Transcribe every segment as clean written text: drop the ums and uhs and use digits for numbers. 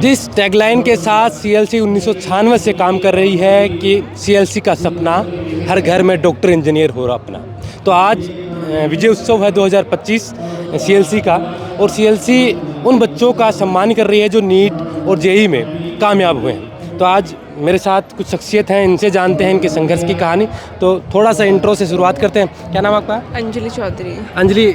जिस टैगलाइन के साथ सीएलसी 1996 से काम कर रही है कि सीएलसी का सपना हर घर में डॉक्टर इंजीनियर हो रहा अपना, तो आज विजय उत्सव है 2025 सीएलसी का। और सीएलसी उन बच्चों का सम्मान कर रही है जो नीट और जेईई में कामयाब हुए हैं। तो आज मेरे साथ कुछ शख्सियत हैं, इनसे जानते हैं इनके संघर्ष की कहानी। तो थोड़ा सा इंट्रो से शुरुआत करते हैं। क्या नाम आपका? अंजलि चौधरी। अंजलि,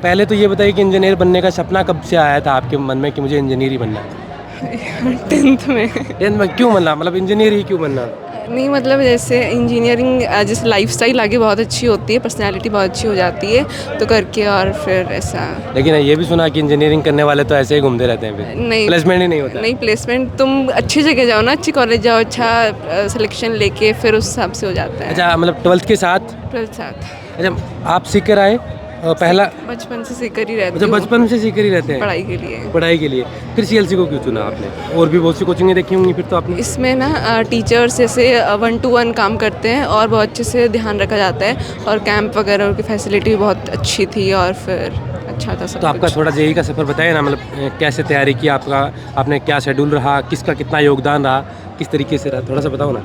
पहले तो ये बताइए कि इंजीनियर बनने का सपना कब से आया था आपके मन में कि मुझे इंजीनियर ही बनना है? 10th में। 10th में क्यों बनना, मतलब इंजीनियर ही क्यों बनना? नहीं मतलब जैसे इंजीनियरिंग जैसे लाइफस्टाइल आगे बहुत अच्छी होती है, पर्सनालिटी बहुत अच्छी हो जाती है तो करके, और फिर ऐसा। लेकिन ये भी सुना कि इंजीनियरिंग करने वाले तो ऐसे ही घूमते रहते हैं, फिर नहीं, प्लेसमेंट ही नहीं होता। नहीं प्लेसमेंट, तुम अच्छी जगह जाओ ना, अच्छी कॉलेज जाओ, अच्छा सिलेक्शन लेके फिर उस हिसाब से हो जाता है। अच्छा, मतलब 12th के साथ? 12th साथ। अच्छा, आप सीख कर आए पहला? बचपन से सीख कर ही रहते अच्छा, बचपन से सीख कर ही रहते हैं पढ़ाई के लिए। पढ़ाई के लिए फिर सीएलसी को क्यों चुना आपने? और भी बहुत सी कोचिंगें देखी होंगी फिर तो आपने। इसमें ना टीचर्स जैसे 1 to 1 काम करते हैं और बहुत अच्छे से ध्यान रखा जाता है, और कैंप वगैरह की फैसिलिटी भी बहुत अच्छी थी, और फिर अच्छा था सब। तो आपका थोड़ा जेईई का सफ़र बताइए ना, मतलब कैसे तैयारी की आपने क्या शेड्यूल रहा, किसका कितना योगदान रहा, किस तरीके से रहा, थोड़ा सा बताओ ना।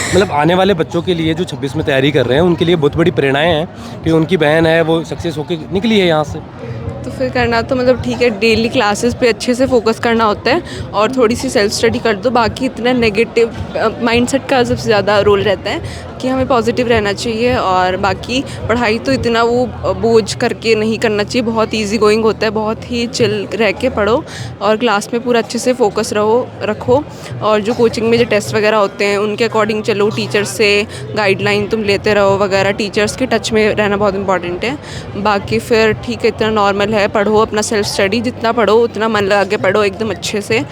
मतलब आने वाले बच्चों के लिए जो 26 में तैयारी कर रहे हैं उनके लिए बहुत बड़ी प्रेरणाएं हैं कि उनकी बहन है वो सक्सेस होकर निकली है यहाँ से। तो फिर करना तो मतलब ठीक है, डेली क्लासेस पे अच्छे से फोकस करना होता है और थोड़ी सी सेल्फ स्टडी कर दो। बाकी इतना नेगेटिव माइंडसेट का सबसे ज़्यादा रोल रहता है कि हमें पॉजिटिव रहना चाहिए, और बाकी पढ़ाई तो इतना वो बोझ करके नहीं करना चाहिए, बहुत इजी गोइंग होता है, बहुत ही चिल रह के पढ़ो और क्लास में पूरा अच्छे से फोकस रखो। और जो कोचिंग में जो टेस्ट वगैरह होते हैं उनके अकॉर्डिंग चलो, टीचर्स से गाइडलाइन तुम लेते रहो वगैरह, टीचर्स के टच में रहना बहुत इंपॉर्टेंट है। बाकी फिर ठीक है, इतना नॉर्मल है, पढ़ो अपना सेल्फ स्टडी, जितना पढ़ो उतना मन लगा के पढ़ो एकदम अच्छे से,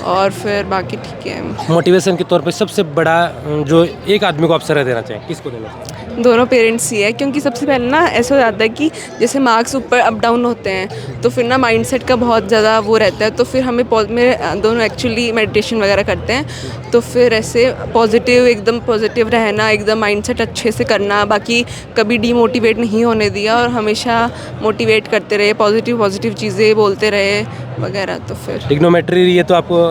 और फिर बाकी ठीक है। मोटिवेशन के तौर पे सबसे बड़ा जो एक आदमी को अवसर देना चाहिए, किसको देना चाहिए? दोनों पेरेंट्स ही है, क्योंकि सबसे पहले ना ऐसा हो जाता है कि जैसे मार्क्स ऊपर अप डाउन होते हैं तो फिर ना माइंडसेट का बहुत ज़्यादा वो रहता है, तो फिर हमें दोनों एक्चुअली मेडिटेशन वगैरह करते हैं, तो फिर ऐसे एकदम पॉजिटिव रहना, एकदम माइंडसेट अच्छे से करना, बाकी कभी डीमोटिवेट नहीं होने दिया और हमेशा मोटिवेट करते रहे, पॉजिटिव चीज़ें बोलते रहे वगैरह। तो फिर ट्रिग्नोमेट्री ये तो आपको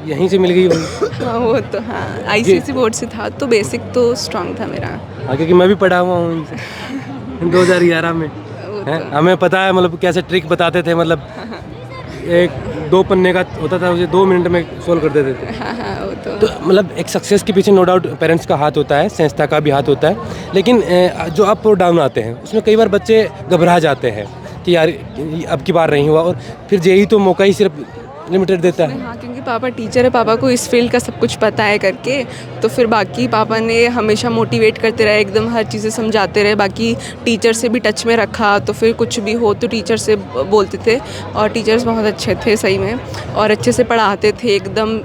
यहीं से मिल गई होगी? हाँ वो तो हाँ, आईसीएसई बोर्ड से था तो बेसिक तो स्ट्रांग था मेरा। हाँ, क्योंकि मैं भी पढ़ा हुआ हूँ इनसे 2011 में है, हमें पता है मतलब कैसे ट्रिक बताते थे, मतलब 1-2 पन्ने का होता था, उसे 2 मिनट में सोल्व कर देते थे। हाँ वो तो मतलब एक सक्सेस के पीछे नो डाउट पेरेंट्स का हाथ होता है, संस्था का भी हाथ होता है, लेकिन जो अप और डाउन आते हैं उसमें कई बार बच्चे घबरा जाते हैं कि यार अब की बार नहीं हुआ, और फिर जेईई तो मौका ही सिर्फ लिमिटेड देता है। हाँ, क्योंकि पापा टीचर है, पापा को इस फील्ड का सब कुछ पता है करके, तो फिर बाकी पापा ने हमेशा मोटिवेट करते रहे, एकदम हर चीज़ें समझाते रहे, बाकी टीचर से भी टच में रखा, तो फिर कुछ भी हो तो टीचर से बोलते थे, और टीचर्स बहुत अच्छे थे सही में, और अच्छे से पढ़ाते थे एकदम,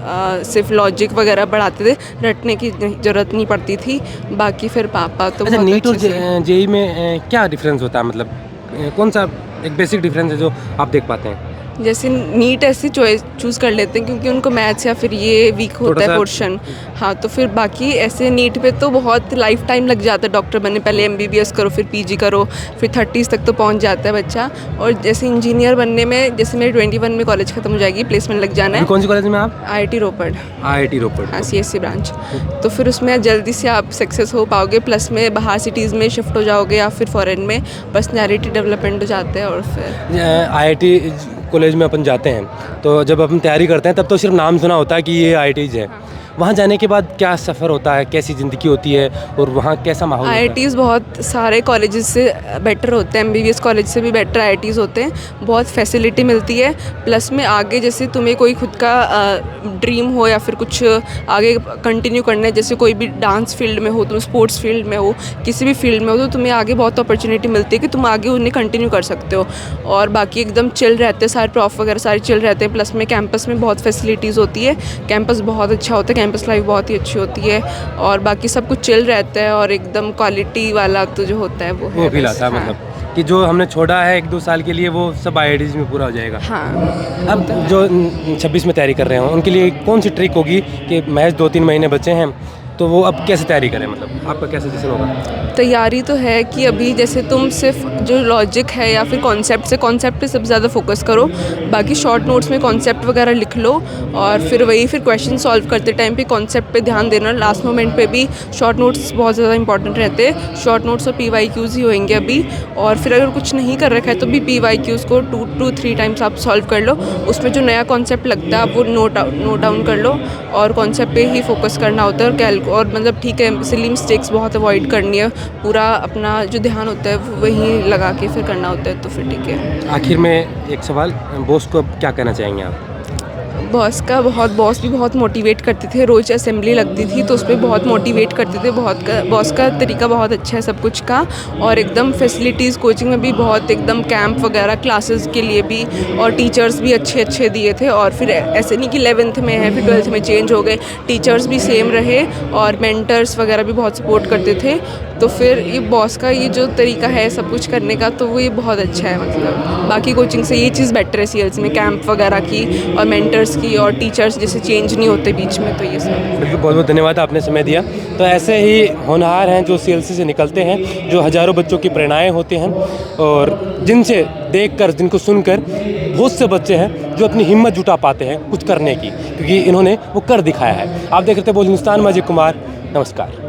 सिर्फ लॉजिक वगैरह पढ़ाते थे, रटने की ज़रूरत नहीं पड़ती थी। बाकी फिर पापा तो अच्छा, नीट और जेईई में क्या डिफरेंस होता है, मतलब कौन सा एक बेसिक डिफरेंस है जो आप देख पाते हैं? जैसे नीट ऐसी चूज़ कर लेते हैं क्योंकि उनको मैथ्स या फिर ये वीक होता है पोर्शन। हाँ, तो फिर बाकी ऐसे नीट पे तो बहुत लाइफ टाइम लग जाता है डॉक्टर बनने, पहले MBBS करो, फिर PG करो, फिर 30s तक तो पहुंच जाता है बच्चा। और जैसे इंजीनियर बनने में, जैसे मेरे 21 में कॉलेज खत्म हो जाएगी, प्लेसमेंट लग जाना है। कौन सी कॉलेज में आप? IIT रोपड़। IIT रोपड़, हाँ, CSC ब्रांच। तो फिर उसमें जल्दी से आप सक्सेस हो पाओगे, प्लस में बाहर सिटीज़ में शिफ्ट हो जाओगे या फिर फॉरेन में, पर्सनैलिटी डेवलपमेंट हो जाते हैं। और फिर IIT कॉलेज में अपन जाते हैं तो जब अपन तैयारी करते हैं तब तो सिर्फ नाम सुना होता है कि ये IITs है। वहाँ जाने के बाद क्या सफ़र होता है, कैसी ज़िंदगी होती है और वहाँ कैसा माहौल होता है? IITs बहुत सारे कॉलेजेस से बेटर होते हैं, MBBS कॉलेज से भी बेटर IITs होते हैं, बहुत फैसिलिटी मिलती है। प्लस में आगे जैसे तुम्हें कोई खुद का ड्रीम हो या फिर कुछ आगे कंटिन्यू करना है, जैसे कोई भी डांस फील्ड में हो, तुम स्पोर्ट्स फील्ड में हो, किसी भी फील्ड में हो, तो तुम्हें आगे बहुत अपॉर्चुनिटी मिलती है कि तुम आगे उन्हें कंटिन्यू कर सकते हो। और बाकी एकदम चिल रहते हैं, सारे प्रॉफ वगैरह सारे चिल रहते हैं। प्लस में कैंपस में बहुत फैसिलिटीज़ होती है, कैंपस बहुत अच्छा होता है, कैंपस लाइफ बहुत ही अच्छी होती है, और बाकी सब कुछ चिल रहता है, और एकदम क्वालिटी वाला तो जो होता है वो फील आता है। हाँ। मतलब कि जो हमने छोड़ा है 1-2 साल के लिए वो सब IITs में पूरा हो जाएगा। हाँ। अब जो 26 में तैयारी कर रहे हो उनके लिए कौन सी ट्रिक होगी कि महज 2-3 महीने बचे हैं, तो वो अब कैसे तैयारी करें, मतलब आपका कैसे सेशन होगा? तैयारी तो है कि अभी जैसे तुम सिर्फ जो लॉजिक है या फिर कॉन्सेप्ट पे सबसे ज़्यादा फोकस करो, बाकी शॉर्ट नोट्स में कॉन्सेप्ट वगैरह लिख लो और फिर क्वेश्चन सॉल्व करते टाइम पे कॉन्सेप्ट पे ध्यान देना। लास्ट मोमेंट पे भी शॉर्ट नोट्स बहुत ज़्यादा इंपॉर्टेंट रहते हैं। शॉर्ट नोट्स और PYQs ही होंगे अभी, और फिर अगर कुछ नहीं कर रखा है तो भी PYQs को 2 to 3 टाइम्स आप सॉल्व कर लो। उसमें जो नया कॉन्सेप्ट लगता है आप वो नोट डाउन कर लो, और कॉन्सेप्ट पे ही फोकस करना होता है। और मतलब ठीक है, सिली मिस्टेक्स बहुत अवॉइड करनी है, पूरा अपना जो ध्यान होता है वो वहीं लगा के फिर करना होता है, तो फिर ठीक है। आखिर में एक सवाल, बॉस को अब क्या कहना चाहेंगे आप? बॉस भी बहुत मोटिवेट करते थे। रोज़ असेंबली लगती थी तो उस पर बहुत मोटिवेट करते थे। बॉस का तरीका बहुत अच्छा है सब कुछ का, और एकदम फैसिलिटीज़ कोचिंग में भी बहुत एकदम कैंप वगैरह क्लासेस के लिए भी, और टीचर्स भी अच्छे अच्छे दिए थे। और फिर ऐसे नहीं कि 11th में है फिर 12th में चेंज हो गए, टीचर्स भी सेम रहे और मेंटर्स वगैरह भी बहुत सपोर्ट करते थे। तो फिर ये बॉस का ये जो तरीका है सब कुछ करने का, तो वो ये बहुत अच्छा है। मतलब बाकी कोचिंग से ये चीज़ बेटर है CLC में, कैंप वगैरह की और मेंटर्स की, और टीचर्स जैसे चेंज नहीं होते बीच में, तो ये सब। बिल्कुल, बहुत बहुत धन्यवाद, आपने समय दिया। तो ऐसे ही होनहार हैं जो CLC से निकलते हैं, जो हज़ारों बच्चों की प्रेरणाएं होते हैं, और जिनसे देखकर, जिनको सुनकर बहुत से बच्चे हैं जो अपनी हिम्मत जुटा पाते हैं कुछ करने की, क्योंकि इन्होंने वो कर दिखाया है। आप देख रहे थे बोल हिंदुस्तान में अजय कुमार। नमस्कार।